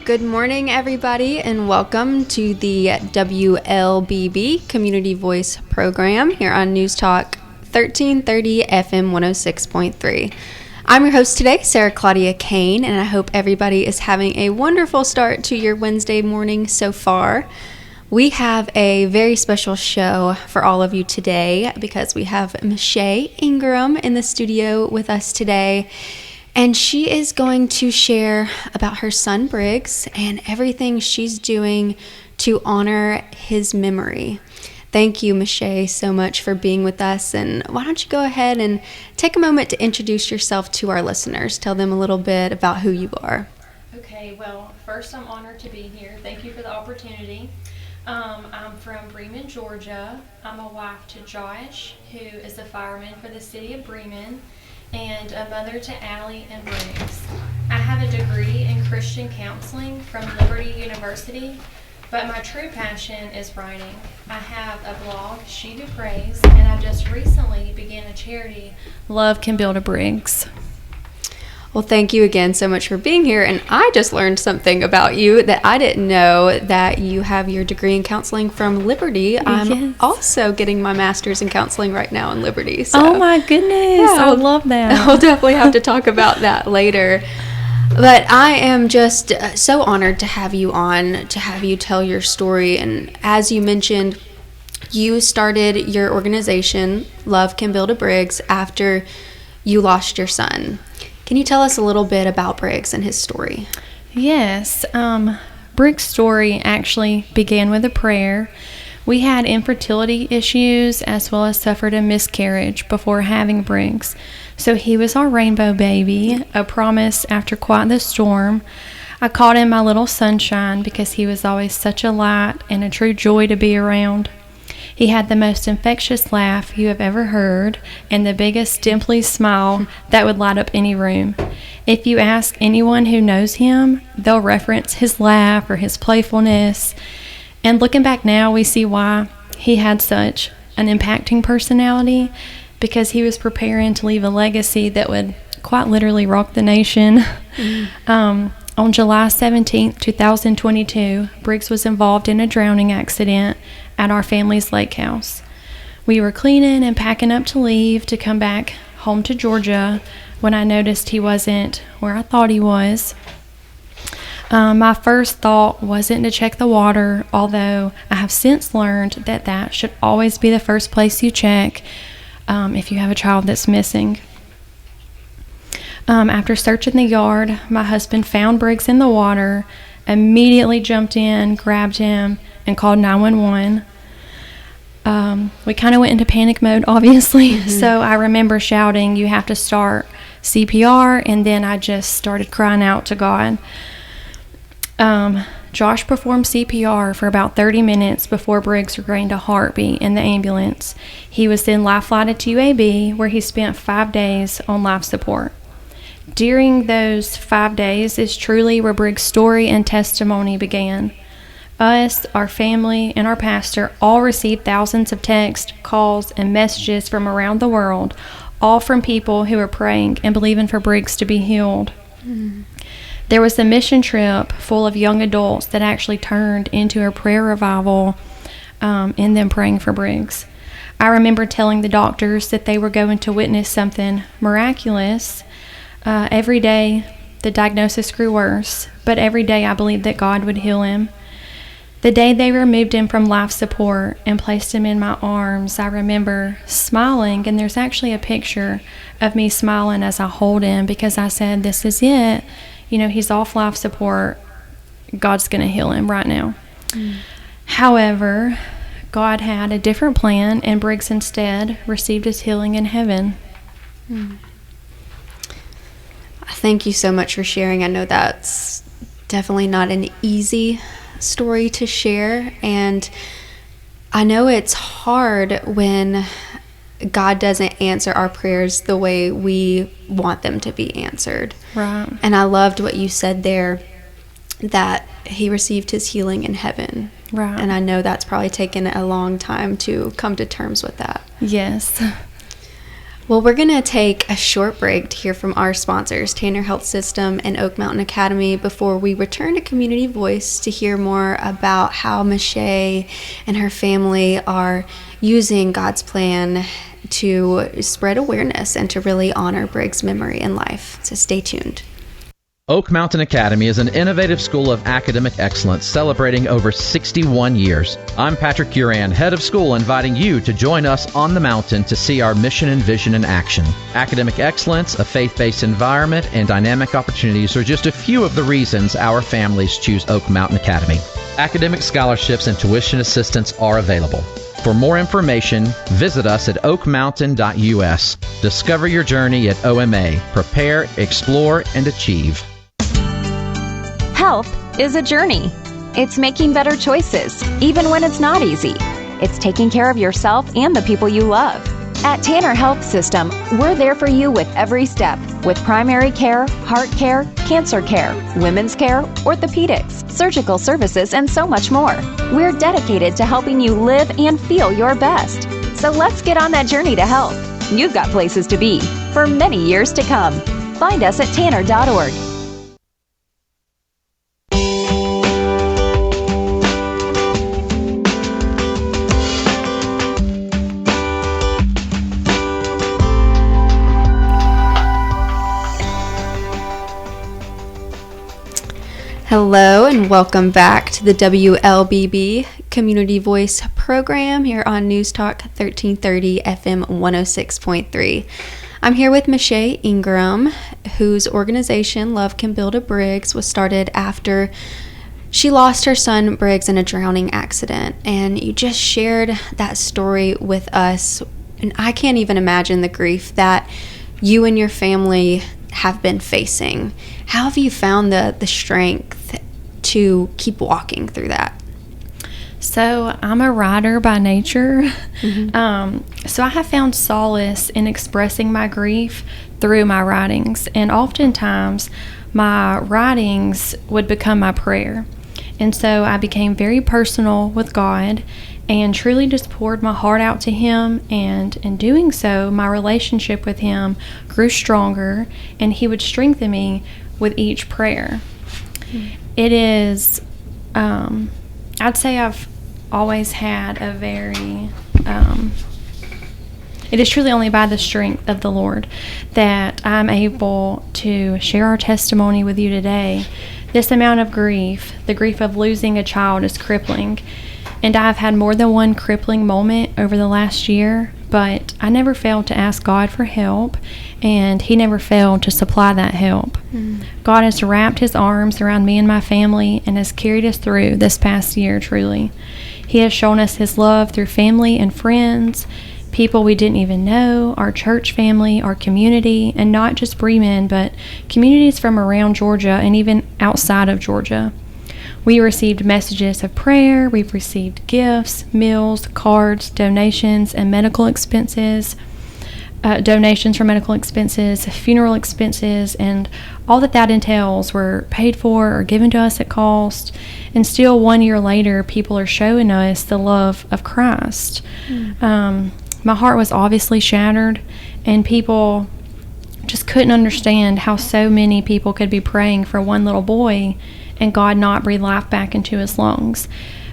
Good morning, everybody, and welcome to the WLBB Community Voice program here on News Talk 1330 FM 106.3. I'm your host today, Sara Claudia Cain, and I hope everybody is having a wonderful start to your Wednesday morning so far. We have a very special show for all of you today because we have Meshea Ingram in the studio with us today. And she is going to share about her son, Briggs, and everything she's doing to honor his memory. Thank you, Meshea, so much for being with us. And why don't you go ahead and take a moment to introduce yourself to our listeners. Tell them a little bit about who you are. Okay, well, first I'm honored to be here. Thank you for the opportunity. I'm from Bremen, Georgia. I'm a wife to Josh, who is a fireman for the city of Bremen, and a mother to Allie and Briggs. I have a degree in Christian counseling from Liberty University, but my true passion is writing. I have a blog, She Who Prays, and I just recently began a charity, Love Can Build a Briggs. Well, thank you again so much for being here. And I just learned something about you that I didn't know, that you have your degree in counseling from Liberty. I'm also getting my master's in counseling right now in Liberty. So, oh my goodness, yeah, I love that. We'll definitely have to talk about that later. But I am just so honored to have you on, to have you tell your story. And as you mentioned, you started your organization, Love Can Build a Briggs, after you lost your son. Can you tell us a little bit about Briggs and his story? Yes. Briggs' story actually began with a prayer. We had infertility issues as well as suffered a miscarriage before having Briggs. So he was our rainbow baby, a promise after quite the storm. I called him my little sunshine because he was always such a light and a true joy to be around. He had the most infectious laugh you have ever heard and the biggest dimply smile that would light up any room. If you ask anyone who knows him, they'll reference his laugh or his playfulness. And looking back now, we see why he had such an impacting personality, because he was preparing to leave a legacy that would quite literally rock the nation. On July 17, 2022, Briggs was involved in a drowning accident at our family's lake house. We were cleaning and packing up to leave to come back home to Georgia when I noticed he wasn't where I thought he was. My first thought wasn't to check the water, although I have since learned that that should always be the first place you check if you have a child that's missing. After searching the yard, my husband found Briggs in the water, immediately jumped in, grabbed him, and called 911. We kind of went into panic mode, obviously, so I remember shouting, "You have to start CPR," and then I just started crying out to God. Josh performed CPR for about 30 minutes before Briggs regained a heartbeat in the ambulance. He was then life-flighted to UAB, where he spent 5 days on life support. During those 5 days is truly where Briggs' story and testimony began. Us, our family, and our pastor all received thousands of texts, calls, and messages from around the world, all from people who were praying and believing for Briggs to be healed. There was a mission trip full of young adults that actually turned into a prayer revival in them praying for Briggs. I remember telling the doctors that they were going to witness something miraculous. Every day, the diagnosis grew worse, but every day I believed that God would heal him. The day they removed him from life support and placed him in my arms, I remember smiling, and there's actually a picture of me smiling as I hold him, because I said, this is it. You know, he's off life support. God's going to heal him right now. However, God had a different plan, and Briggs instead received his healing in heaven. Thank you so much for sharing. I know that's definitely not an easy story to share, and I know it's hard when God doesn't answer our prayers the way we want them to be answered. Right. And I loved what you said there, that he received his healing in heaven. Right. And I know that's probably taken a long time to come to terms with that. Yes. Well, we're going to take a short break to hear from our sponsors, Tanner Health System and Oak Mountain Academy, before we return to Community Voice to hear more about how Meshea and her family are using God's plan to spread awareness and to really honor Briggs' memory and life. So stay tuned. Oak Mountain Academy is an innovative school of academic excellence celebrating over 61 years. I'm Patrick Uran, head of school, inviting you to join us on the mountain to see our mission and vision in action. Academic excellence, a faith-based environment, and dynamic opportunities are just a few of the reasons our families choose Oak Mountain Academy. Academic scholarships and tuition assistance are available. For more information, visit us at oakmountain.us. Discover your journey at OMA. Prepare, explore, and achieve. Health is a journey. It's making better choices, even when it's not easy. It's taking care of yourself and the people you love. At Tanner Health System, we're there for you with every step, with primary care, heart care, cancer care, women's care, orthopedics, surgical services, and so much more. We're dedicated to helping you live and feel your best. So let's get on that journey to health. You've got places to be for many years to come. Find us at tanner.org. Hello and welcome back to the WLBB Community Voice program here on News Talk 1330 FM 106.3. I'm here with Meshea Ingram, whose organization Love Can Build a Briggs was started after she lost her son Briggs in a drowning accident. And you just shared that story with us, and I can't even imagine the grief that you and your family have been facing. How have you found the strength to keep walking through that? So I'm a writer by nature. So I have found solace in expressing my grief through my writings. And oftentimes my writings would become my prayer. And so I became very personal with God and truly just poured my heart out to Him. And in doing so, my relationship with Him grew stronger, and He would strengthen me with each prayer. It is, I'd say I've always had a very, it is truly only by the strength of the Lord that I'm able to share our testimony with you today. This amount of grief, the grief of losing a child, is crippling. And I've had more than one crippling moment over the last year, but I never failed to ask God for help, and He never failed to supply that help. God has wrapped His arms around me and my family and has carried us through this past year, truly. He has shown us His love through family and friends, people we didn't even know, our church family, our community, and not just Bremen, but communities from around Georgia and even outside of Georgia. We received messages of prayer, we've received gifts, meals, cards, donations, and medical expenses, donations for medical expenses, funeral expenses, and all that entails were paid for or given to us at cost. And still 1 year later, people are showing us the love of Christ. My heart was obviously shattered, and people just couldn't understand how so many people could be praying for one little boy and God not breathe life back into his lungs.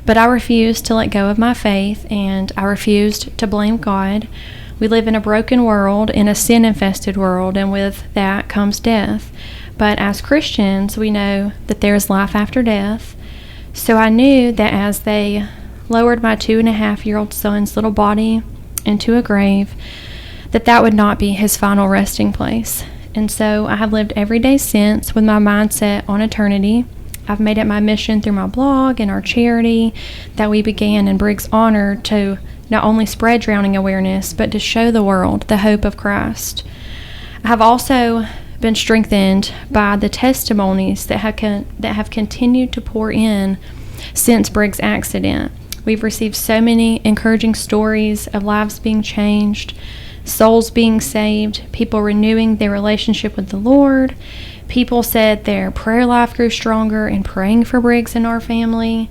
But I refused to let go of my faith, and I refused to blame God. We live in a broken world, in a sin-infested world, and with that comes death. But as Christians, we know that there is life after death. So I knew that as they lowered my 2.5-year-old son's little body into a grave, that would not be his final resting place. And so I have lived every day since with my mindset on eternity. I've made it my mission through my blog and our charity that we began in Briggs' honor to not only spread drowning awareness, but to show the world the hope of Christ. I have also been strengthened by the testimonies that have continued to pour in since Briggs' accident. We've received so many encouraging stories of lives being changed, souls being saved, people renewing their relationship with the Lord. People said their prayer life grew stronger in praying for Briggs and our family.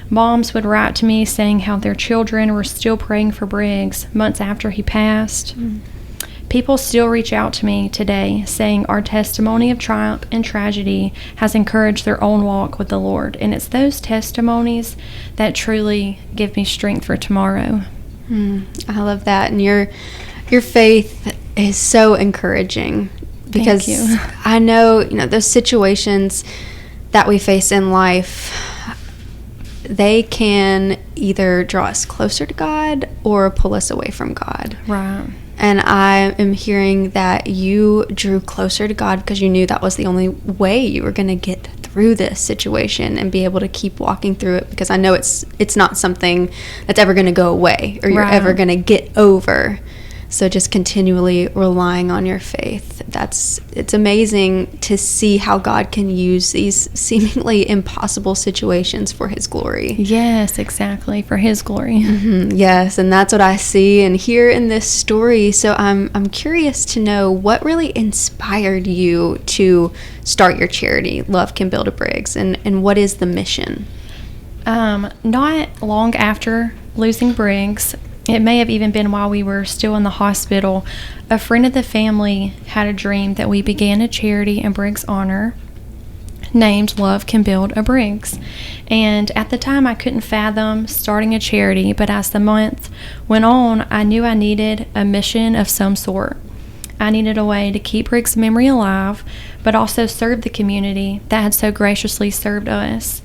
Moms would write to me saying how their children were still praying for Briggs months after he passed. People still reach out to me today saying our testimony of triumph and tragedy has encouraged their own walk with the Lord. And it's those testimonies that truly give me strength for tomorrow. I love that. And your faith is so encouraging, because Thank you. I know, those situations that we face in life, they can either draw us closer to God or pull us away from God. Right. And I am hearing that you drew closer to God because you knew that was the only way you were going to get through this situation and be able to keep walking through it, because I know it's not something that's ever going to go away or you're Right. ever going to get over. So just continually relying on your faith. It's amazing to see how God can use these seemingly impossible situations for His glory. Yes, exactly, for His glory. Yes, and that's what I see and hear in this story. So I'm curious to know what really inspired you to start your charity, Love Can Build a Briggs, and what is the mission? Not long after losing Briggs, it may have even been while we were still in the hospital, a friend of the family had a dream that we began a charity in Briggs' honor named Love Can Build a Briggs. And at the time, I couldn't fathom starting a charity, but as the month went on, I knew I needed a mission of some sort. I needed a way to keep Briggs' memory alive, but also serve the community that had so graciously served us.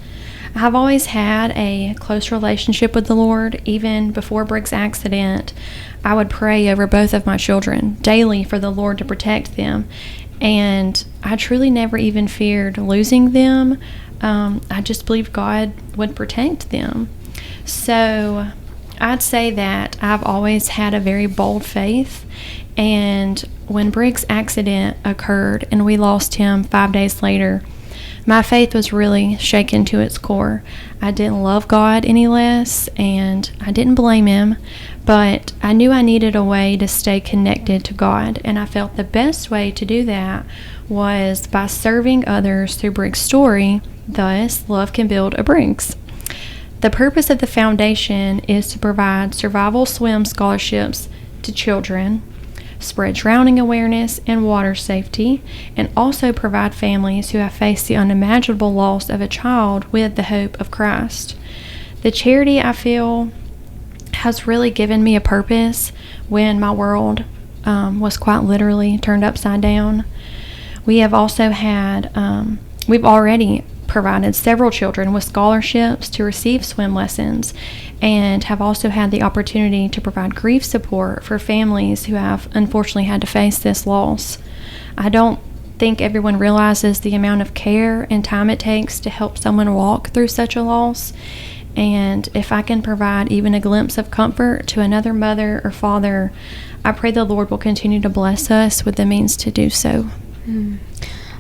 I've always had a close relationship with the Lord. Even before Briggs' accident, I would pray over both of my children daily for the Lord to protect them. And I truly never even feared losing them. I just believed God would protect them. So I'd say that I've always had a very bold faith. And when Briggs' accident occurred and we lost him 5 days later, my faith was really shaken to its core. I didn't love God any less, and I didn't blame Him, but I knew I needed a way to stay connected to God, and I felt the best way to do that was by serving others through Briggs' story. Thus, Love Can Build a Briggs. The purpose of the foundation is to provide survival swim scholarships to children, spread drowning awareness and water safety, and also provide families who have faced the unimaginable loss of a child with the hope of Christ. The charity, I feel, has really given me a purpose when my world was quite literally turned upside down. We have also had, we've already provided several children with scholarships to receive swim lessons, and have also had the opportunity to provide grief support for families who have unfortunately had to face this loss. I don't think everyone realizes the amount of care and time it takes to help someone walk through such a loss. And if I can provide even a glimpse of comfort to another mother or father, I pray the Lord will continue to bless us with the means to do so.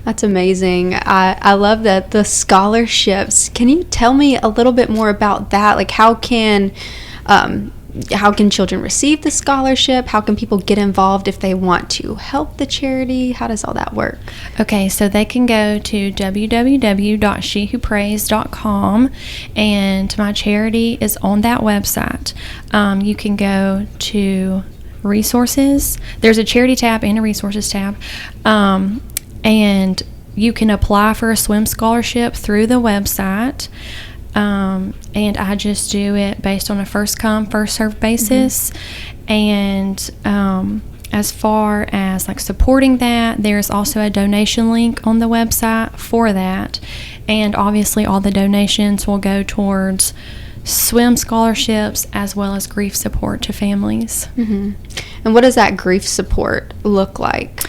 That's amazing. I love that, the scholarships. Can you tell me a little bit more about that? Like, how can children receive the scholarship? How can people get involved if they want to help the charity? How does all that work? Okay, so they can go to www.shewhoprays.com, and my charity is on that website. You can go to resources. There's a charity tab and a resources tab. And you can apply for a swim scholarship through the website. And I just do it based on a first come, first served basis. And as far as like supporting that, there's also a donation link on the website for that. And obviously all the donations will go towards swim scholarships as well as grief support to families. And what does that grief support look like?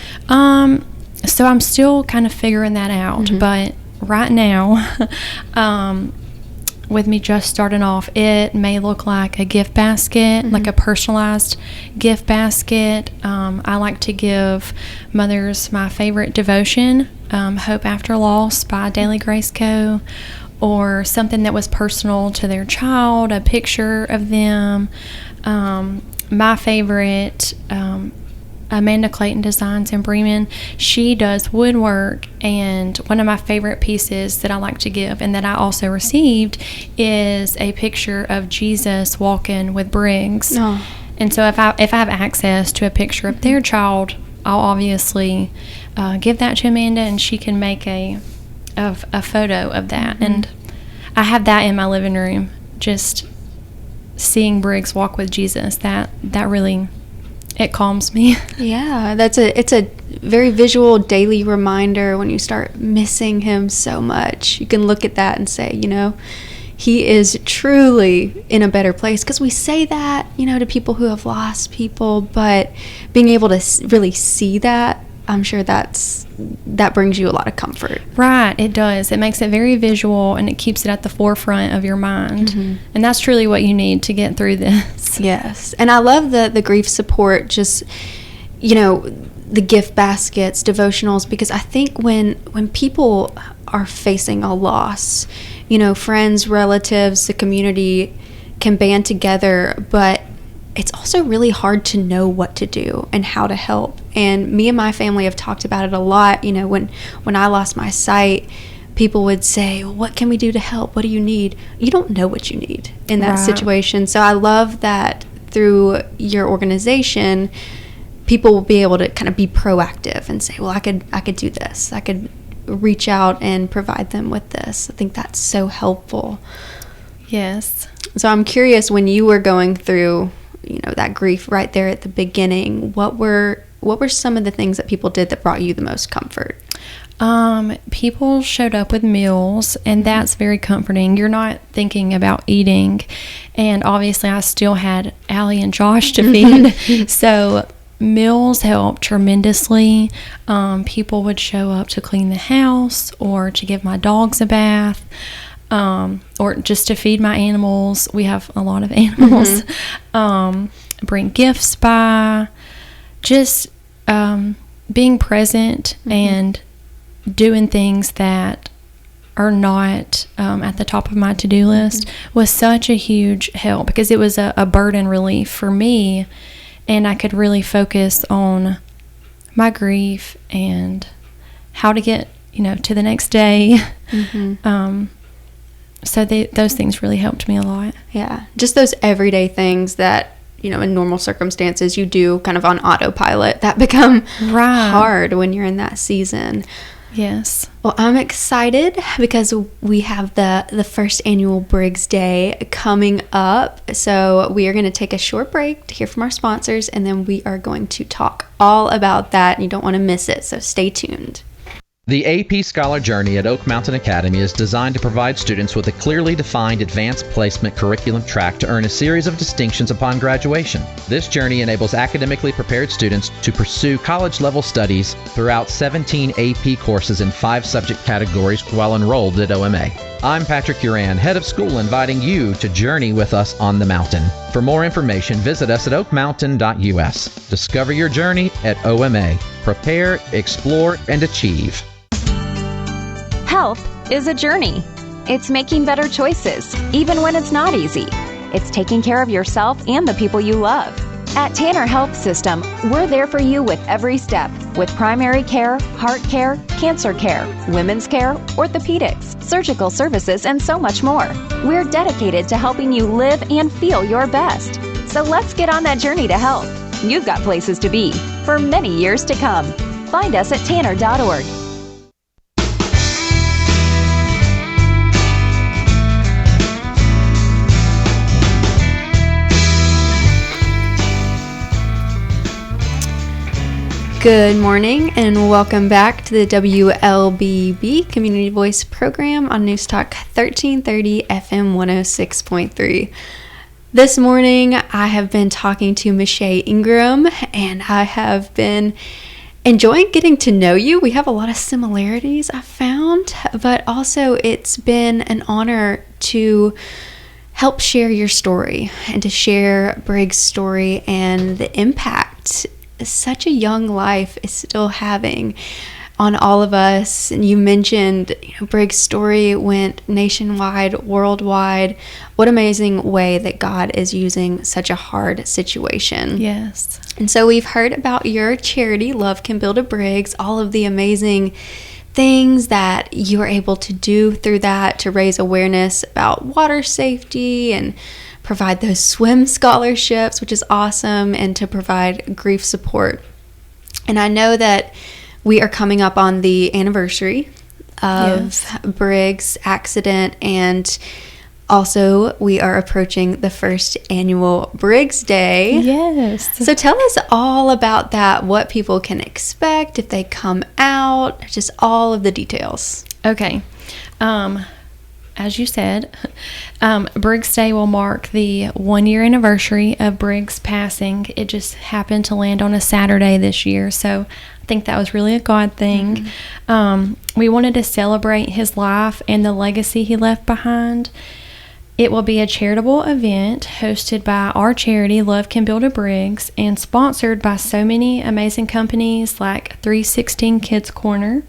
So I'm still kind of figuring that out, but right now, with me just starting off, it may look like a gift basket, like a personalized gift basket. I like to give mothers my favorite devotion, Hope After Loss by Daily Grace Co., or something that was personal to their child, a picture of them. My favorite, Amanda Clayton Designs in Bremen, she does woodwork, and one of my favorite pieces that I like to give and that I also received is a picture of Jesus walking with Briggs. And so if I have access to a picture of their child, I'll obviously give that to Amanda, and she can make a photo of that. And I have that in my living room, just seeing Briggs walk with Jesus. That really, it calms me. Yeah, it's a very visual daily reminder when you start missing him so much. You can look at that and say, he is truly in a better place, because we say that, to people who have lost people, but being able to really see that, I'm sure that brings you a lot of comfort. Right, it does. It makes it very visual, and it keeps it at the forefront of your mind. And that's truly what you need to get through this. Yes. And I love the grief support, just, the gift baskets, devotionals, because I think when people are facing a loss, friends, relatives, the community can band together, but it's also really hard to know what to do and how to help. And me and my family have talked about it a lot. When I lost my sight, people would say, well, what can we do to help? What do you need? You don't know what you need in that situation. So I love that through your organization, people will be able to kind of be proactive and say, well, I could do this. I could reach out and provide them with this. I think that's so helpful. Yes. So I'm curious, when you were going through that grief right there at the beginning, what were some of the things that people did that brought you the most comfort? People showed up with meals, and that's very comforting. You're not thinking about eating, and obviously I still had Allie and Josh to feed. So meals helped tremendously. People would show up to clean the house, or to give my dogs a bath, or just to feed my animals. We have a lot of animals. Bring gifts by, just being present and doing things that are not at the top of my to-do list was such a huge help, because it was a burden relief for me, and I could really focus on my grief and how to get to the next day. So those things really helped me a lot. Yeah, just those everyday things that in normal circumstances you do kind of on autopilot, that become hard when you're in that season. Yes. Well, I'm excited because we have the first annual Briggs Day coming up. So we are going to take a short break to hear from our sponsors, and then we are going to talk all about that, and you don't want to miss it. So stay tuned. The AP Scholar Journey at Oak Mountain Academy is designed to provide students with a clearly defined advanced placement curriculum track to earn a series of distinctions upon graduation. This journey enables academically prepared students to pursue college-level studies throughout 17 AP courses in 5 subject categories while enrolled at OMA. I'm Patrick Uran, head of school, inviting you to journey with us on the mountain. For more information, visit us at oakmountain.us. Discover your journey at OMA. Prepare, explore, and achieve. Health is a journey. It's making better choices, even when it's not easy. It's taking care of yourself and the people you love. At Tanner Health System, we're there for you with every step, with primary care, heart care, cancer care, women's care, orthopedics, surgical services, and so much more. We're dedicated to helping you live and feel your best. So let's get on that journey to health. You've got places to be for many years to come. Find us at tanner.org. Good morning and welcome back to the WLBB Community Voice Program on News Talk 1330 FM 106.3. This morning I have been talking to Meshea Ingram, and I have been enjoying getting to know you. We have a lot of similarities I found, but also it's been an honor to help share your story and to share Briggs' story and the impact such a young life is still having on all of us. And you mentioned Briggs' story went nationwide, worldwide. What amazing way that God is using such a hard situation. Yes. And so we've heard about your charity, Love Can Build a Briggs, all of the amazing things that you are able to do through that to raise awareness about water safety and provide those swim scholarships, which is awesome, and to provide grief support. And I know that we are coming up on the anniversary of Briggs' accident, and also we are approaching the first annual Briggs Day. Yes. So tell us all about that, what people can expect if they come out, just all of the details. Okay. As you said, Briggs Day will mark the 1-year anniversary of Briggs' passing. It just happened to land on a Saturday this year, so I think that was really a God thing. We wanted to celebrate his life and the legacy he left behind. It will be a charitable event hosted by our charity, Love Can Build a Briggs, and sponsored by so many amazing companies like 316 Kids Corner.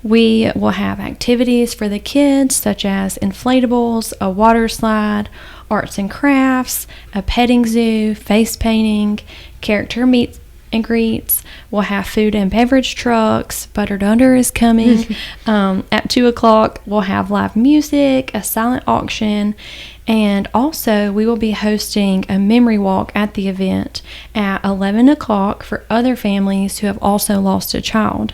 We will have activities for the kids such as inflatables, a water slide, arts and crafts, a petting zoo, face painting, character meet and greets. We'll have food and beverage trucks. Buttered Under is coming. At 2 o'clock, we'll have live music, a silent auction, and also we will be hosting a memory walk at the event at 11 o'clock for other families who have also lost a child.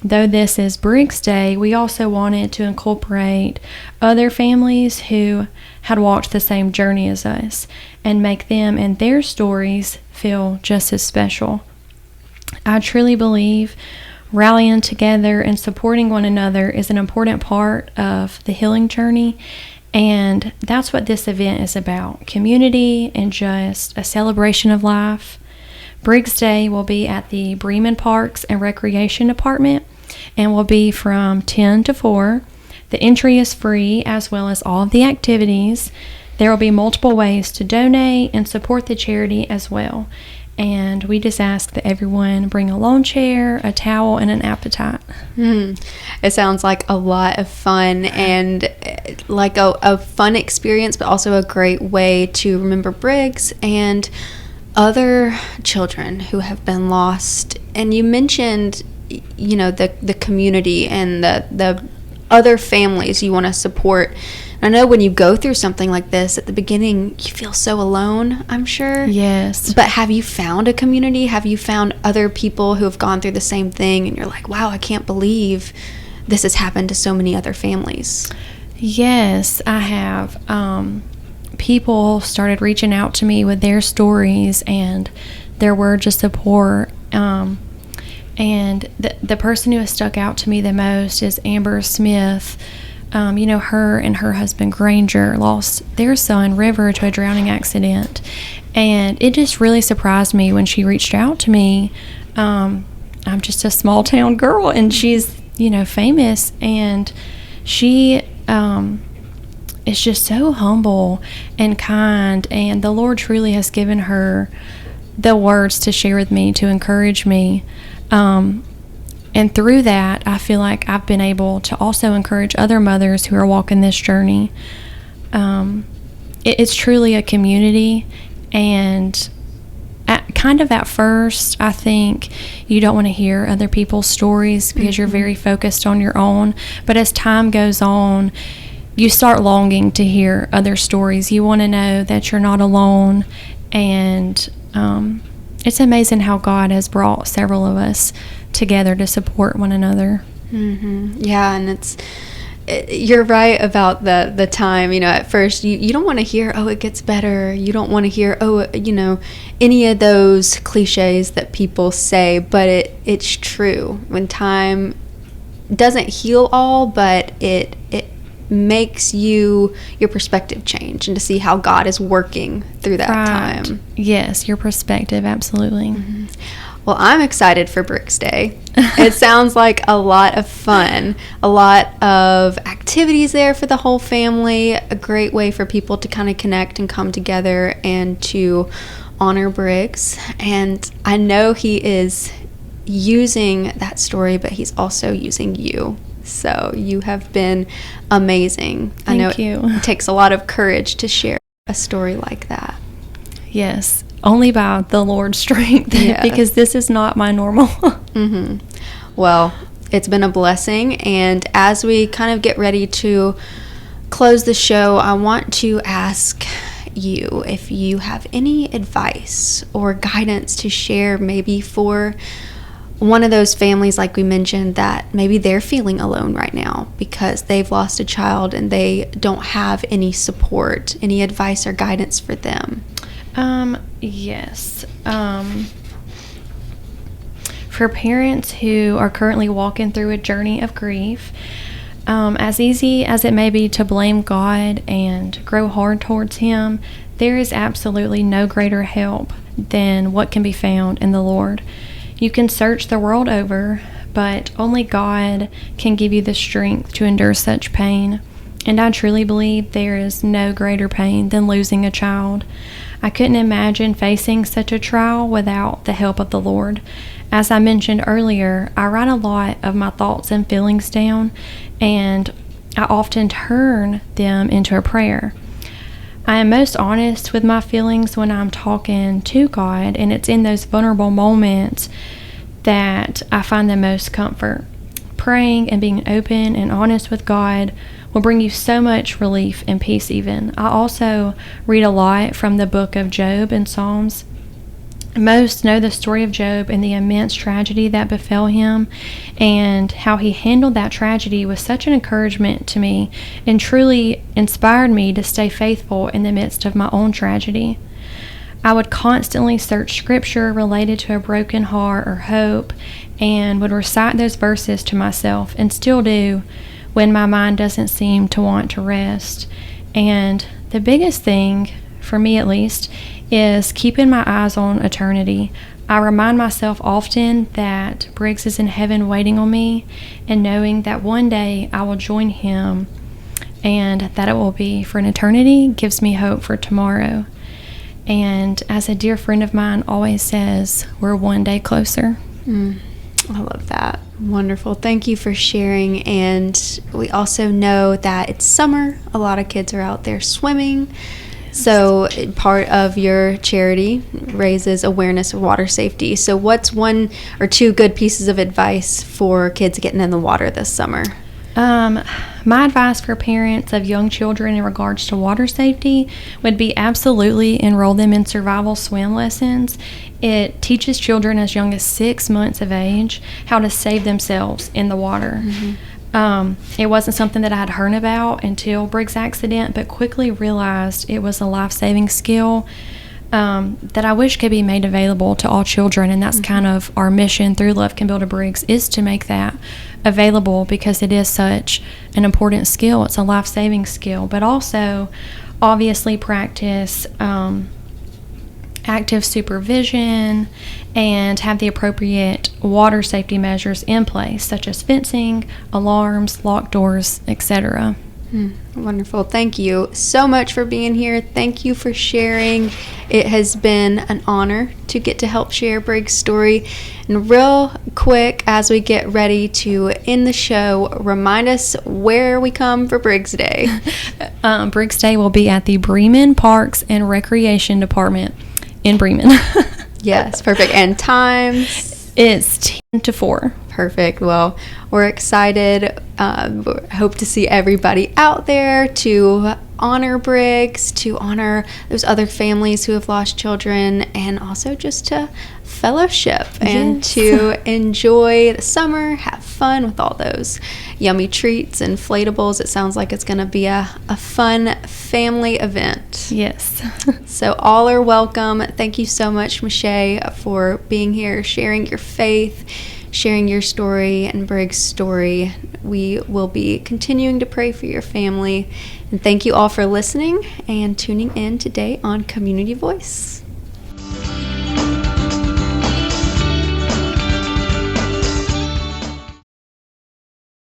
Though this is Briggs Day, we also wanted to incorporate other families who had walked the same journey as us and make them and their stories feel just as special. I truly believe rallying together and supporting one another is an important part of the healing journey, and that's what this event is about: community and just a celebration of life. Briggs Day will be at the Bremen Parks and Recreation Department and will be from 10 to 4. The entry is free, as well as all of the activities. There will be multiple ways to donate and support the charity as well. And we just ask that everyone bring a lawn chair, a towel, and an appetite. It sounds like a lot of fun, and like a fun experience, but also a great way to remember Briggs and other children who have been lost. And you mentioned, you know, the community and the other families you want to support. I know when you go through something like this, at the beginning, you feel so alone, I'm sure. Yes. But have you found a community? Have you found other people who have gone through the same thing, and you're like, wow, I can't believe this has happened to so many other families? Yes, I have. People started reaching out to me with their stories and their words of support. And the person who has stuck out to me the most is Amber Smith. You know, her and her husband Granger lost their son River to a drowning accident, and it just really surprised me when she reached out to me. I'm just a small town girl, and she's, you know, famous, and she is just so humble and kind, and the Lord truly has given her the words to share with me to encourage me. And through that, I feel like I've been able to also encourage other mothers who are walking this journey. It's truly a community, and at first, I think you don't want to hear other people's stories because you're very focused on your own. But as time goes on, you start longing to hear other stories. You want to know that you're not alone, and it's amazing how God has brought several of us together to support one another. Yeah, and you're right about the time. You know, at first you don't want to hear, oh, it gets better. You don't want to hear, oh, you know, any of those cliches that people say, but it's true. When time doesn't heal all, but it makes your perspective change, and to see how God is working through that time. Yes, your perspective, absolutely. Well, I'm excited for Briggs Day. It sounds like a lot of fun, a lot of activities there for the whole family, a great way for people to kind of connect and come together and to honor Briggs. And I know he is using that story, but he's also using you. So you have been amazing. Thank you. It takes a lot of courage to share a story like that. Yes, only by the Lord's strength, because this is not my normal. Well, it's been a blessing, and as we kind of get ready to close the show, I want to ask you if you have any advice or guidance to share, maybe for one of those families, like we mentioned, that maybe they're feeling alone right now because they've lost a child and they don't have any support. Any advice or guidance for them? Yes. For parents who are currently walking through a journey of grief, as easy as it may be to blame God and grow hard towards Him, there is absolutely no greater help than what can be found in the Lord. You can search the world over, but only God can give you the strength to endure such pain. And I truly believe there is no greater pain than losing a child. I couldn't imagine facing such a trial without the help of the Lord. As I mentioned earlier, I write a lot of my thoughts and feelings down, and I often turn them into a prayer. I am most honest with my feelings when I'm talking to God, and it's in those vulnerable moments that I find the most comfort. Praying and being open and honest with God will bring you so much relief and peace even. I also read a lot from the book of Job and Psalms. Most know the story of Job and the immense tragedy that befell him, and how he handled that tragedy was such an encouragement to me and truly inspired me to stay faithful in the midst of my own tragedy. I would constantly search scripture related to a broken heart or hope and would recite those verses to myself, and still do when my mind doesn't seem to want to rest. And the biggest thing, for me at least, is keeping my eyes on eternity. I remind myself often that Briggs is in heaven waiting on me, and knowing that one day I will join him and that it will be for an eternity gives me hope for tomorrow. And as a dear friend of mine always says, we're one day closer. I love that. Wonderful. Thank you for sharing. And we also know that it's summer. A lot of kids are out there swimming. So part of your charity raises awareness of water safety. So what's one or two good pieces of advice for kids getting in the water this summer? My advice for parents of young children in regards to water safety would be absolutely enroll them in survival swim lessons. It teaches children as young as 6 months of age how to save themselves in the water. It wasn't something that I had heard about until Briggs' accident, but quickly realized it was a life-saving skill that I wish could be made available to all children, and that's kind of our mission through Love Can Build a Briggs, is to make that available because it is such an important skill. It's a life-saving skill, but also obviously practice active supervision and have the appropriate water safety measures in place, such as fencing, alarms, locked doors, etc. Wonderful. Thank you so much for being here. Thank you for sharing. It has been an honor to get to help share Briggs' story. And real quick, as we get ready to end the show, remind us where we come for Briggs Day. Briggs Day will be at the Bremen Parks and Recreation Department in Bremen. Yes, perfect. And times? It's 10 to 4. Perfect. Well, we're excited. Hope to see everybody out there to honor Briggs, to honor those other families who have lost children, and also just to fellowship and to enjoy the summer, have fun with all those yummy treats, inflatables. It sounds like it's going to be a fun family event. Yes. So all are welcome. Thank you so much, Meshea, for being here, sharing your faith, sharing your story and Briggs' story. We will be continuing to pray for your family. And thank you all for listening and tuning in today on Community Voice.